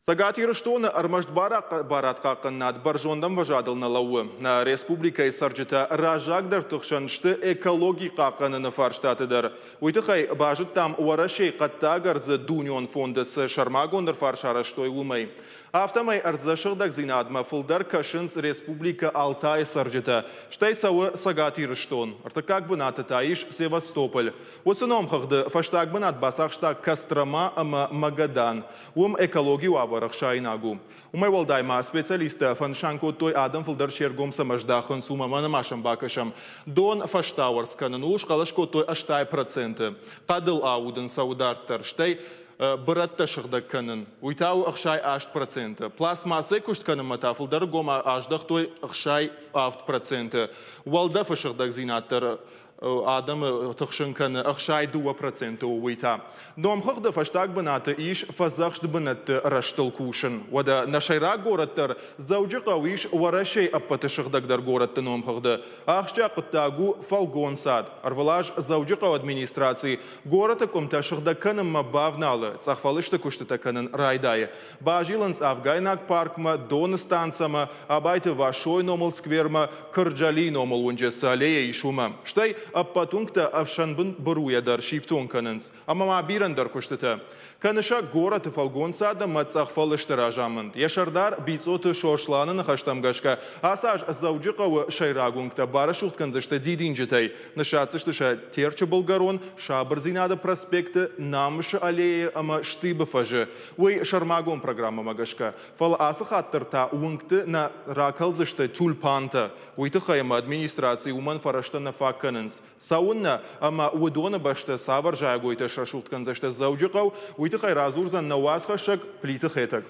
Сагати Раштона армашт барат каканнад баржондам важадылна лауы. Республика сарджита ражагдар тухшаншты экологи каканына фарштатыдар. Уйтыхай бажыт там уарашей каттагар за Дунион фондысы шармагондар фаршараштой умай. Автомай арзашырдак зинадма фылдар кашынс Республика Алтай сарджита. Штай сауы Сагати Раштон. Артакак бынаты таиш Севастополь. Осыном хыгды фаштак бынат басахштак Кострома ама Магадан. Экологию Рахшайнагу. Умай валдайма специалиста фаншанко той адам фылдар шергом самаждахан сумамана машам бакашам. Дон фаштауарсканын уж калашко той аштай проценты. Кадыл аудын саударттар штай быратта шыгдакканын. Уйтау ахшай 8%. Пластмассы куштканын мата фылдар гома аждах той ахшай 8%. Валда фашыгдак зинаттар Адам тахшенкан ахшай 2% уйта. Дом хагда фаштаг баната иш фазахшд банат раштал кушен. Вада нашайра гораттар заужиqa виш варашей аппатышыгдаг дар горатты ном хагда. Ахшча кыттагу фалгон сад. Арвалаж заужиqa администрации гората комташыгда каным мабавналы. Цахфалышты куштыта канын райдайы. Бажиланс Афгайнак паркма дон станцама абайты вашой номал скверма кырджали номал унжеса аллея ишума. Штай аппатункта авшанбын бұруядар шифтон канынс. Ама мабирандар күштіті. Каныша гораты фалгон сада мацахфалышты ражамынд. Яшардар бицоты шоршланын хаштамгашка. Асаж заужиқавы шайрагункта барашухт канзышты дидинжитай. Нышацыштыша терчі болгарон, шабырзинады проспекты, намышы аллея ама штыбы фажы. Уй шармагон программа магашка. Фал асы хаттырта уңкты на ракалзышты тюльпанта. Уйты хайма администрации уман фарашты на факканынс. Саунна ама удона башты савар жайгойты шашухт канзышты заужиқав, уйты хай разурзан науасхашак плиты хетак.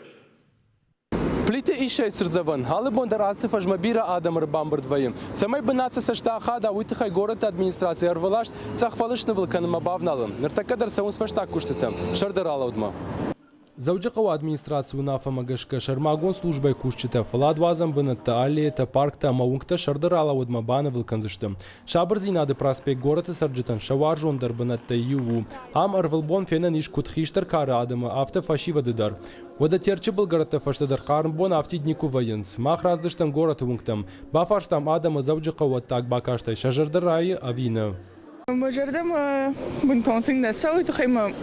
Плиты ишай сырзаван, халы бондар асы фажмабира адамыр бамбырдвайым. Самай бынатсы сашта ахада уйты хай город администрация арвалаш цахфалышны вылканыма бавналым. Ныртакадар саунс фаштак куштытым. Шардар алаудма. Заужиқава администрацию нафа магашка шармагон службай кушчита фаладвазам бынатта аллея паркта маунгта шардарала удма бана вылканзыштым. Шабырзинады проспект города сарджитан шаваржондар бынатта юву. Ам арвылбон фенен иш кутхиштар кары адымы автофашивадыдар. Вода терчи был городта фаштадар кармбон автиднику военс. Мах раздыштам город унгтам. Бафаштам адамы заужиқава так бакаштай шажардарайы авина. Мажардам бунтонтинг насау тхайма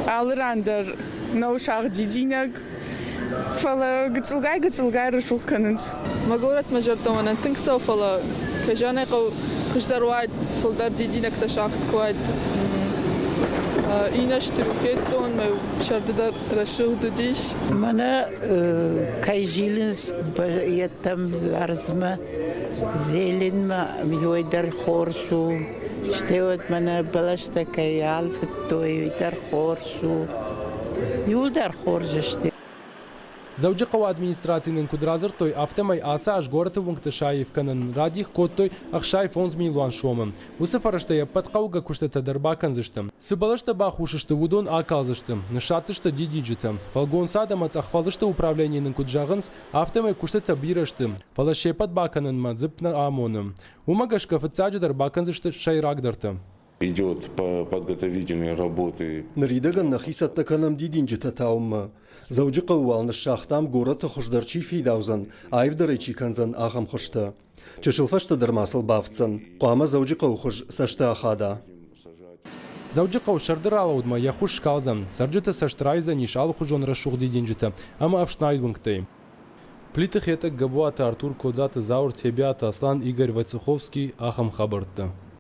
алрандер наушах дидинаг фала гцулгай рашулт канынс. Магорат мажардам анантинг сау фала фажане қау хуждарвайд фалдар дидинаг ташахт квайд инаш трюкеттон мау шардыдар рашул дудиш. Мана кайжилинс ятам арзма зеленма миойдар хорсу. Штеот мана балашта кай алфтой дар хорсу. Юлдар хоржеште. Заужиқава администрацийнын кудразыр той автомай аса аж гораты вунгты шаев канын радих код той ахшай фонз милуан шомым. Усы фарашта падқауга куштата дарба канзыштым. Сыбалашта бахушышты вудон акалзыштым. Нышатсышты дидиджитым. Фалгон садама цахфалышты управлениенын куджағынс автомай куштата бирыштым. Фалашепат баканын мадзыпна амоным. Умагашка фыцаджи дарба канзышты шайрагдартым. Идет по подготовительной работы. Наридаган нахисатта канам дидинджита таумма. Заужиqa уалны шахтам гората хуждарчи фидаузан, айвдарычи канзан ахам хушта. Чешилфашта дармасыл бавцан. Қуама заужиqa ухуж сашта ахада. Заужиqa шардырала удма яхуш калзан. Сарджита саштрайза нишал хужон рашух дидинджита. Ама авшнайдвунгтай. Плитых это Габуата Артур Кодзата Заур Тебята Аслан Игорь Войцеховский ахам хабарта.